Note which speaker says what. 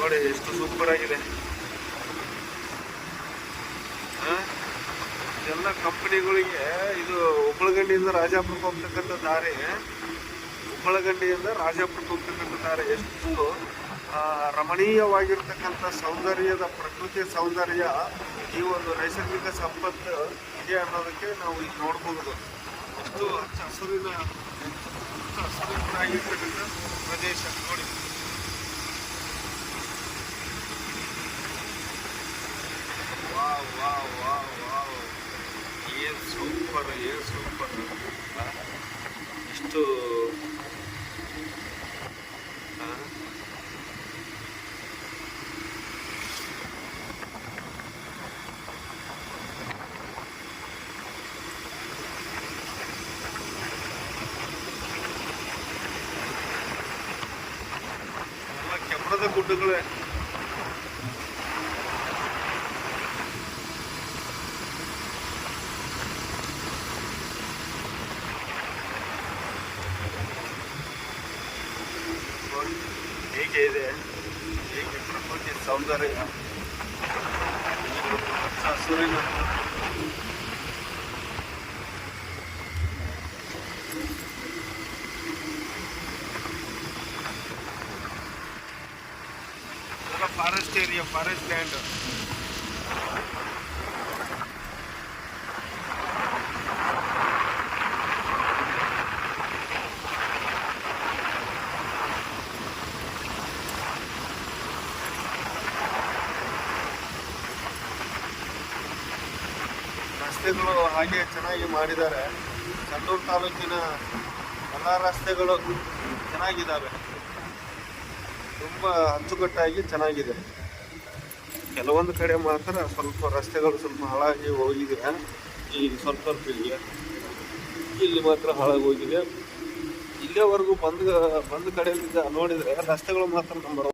Speaker 1: ನೋಡಿ ಎಷ್ಟು ಸೂಪರ್ ಆಗಿದೆ. ಇದೆಲ್ಲ ಕಂಪನಿಗಳಿಗೆ. ಇದು ಉಬ್ಬಳಗಂಡಿಯಿಂದ ರಾಜಾಪುರಕ್ಕೆ ಹೋಗ್ತಕ್ಕಂಥ ದಾರಿ. ಉಬ್ಬಳಗಂಡಿಯಿಂದ ರಾಜಾಪುರಕ್ಕೆ ಹೋಗ್ತಕ್ಕಂಥ ದಾರಿ ಎಷ್ಟು ರಮಣೀಯವಾಗಿರ್ತಕ್ಕಂಥ ಸೌಂದರ್ಯದ ಪ್ರಕೃತಿಯ ಸೌಂದರ್ಯ, ಈ ಒಂದು ನೈಸರ್ಗಿಕ ಸಂಪತ್ತು ಇದೆ ಅನ್ನೋದಕ್ಕೆ ನಾವು ಈಗ ನೋಡ್ಬೋದು. ಎಷ್ಟು ಹಸಿರಿನಾಗಿರ್ತಕ್ಕಂಥ ಪ್ರದೇಶ ನೋಡಿ. ವಾವ್ ವಾವ್ ವಾವ್ ವಾವ್, ಏನು ಸೂಪರ್, ಏನು ಸೂಪರ್. ಎಷ್ಟು ಕೆಮ್ಮರದ ಗುಡ್ಡಗಳೇ. ಹೇಗೆ ಇದೆ, ಹೇಗೆ ಪ್ರಕೃತಿ ಸೌಂದರ್ಯ, ಹಸುರಿನ ಫಾರೆಸ್ಟ್ ಏರಿಯಾ, ಫಾರೆಸ್ಟ್ ಲ್ಯಾಂಡ್. ರಸ್ತೆಗಳು ಹಾಗೆ ಚೆನ್ನಾಗಿ ಮಾಡಿದ್ದಾರೆ. ಕಣ್ಣೂರು ತಾಲೂಕಿನ ಎಲ್ಲ ರಸ್ತೆಗಳು ಚೆನ್ನಾಗಿದ್ದಾವೆ, ತುಂಬ ಅಚ್ಚುಕಟ್ಟಾಗಿ ಚೆನ್ನಾಗಿದೆ. ಕೆಲವೊಂದು ಕಡೆ ಮಾತ್ರ ಸ್ವಲ್ಪ ರಸ್ತೆಗಳು ಸ್ವಲ್ಪ ಹಾಳಾಗಿ ಹೋಗಿದೆ. ಈಗ ಸ್ವಲ್ಪ ಇಲ್ಲಿ ಮಾತ್ರ ಹಾಳಾಗಿ ಹೋಗಿದೆ. ಇಲ್ಲಿವರೆಗೂ ಬಂದ ಕಡೆಯಿಂದ ನೋಡಿದರೆ ರಸ್ತೆಗಳು ಮಾತ್ರ ನಂಬರ್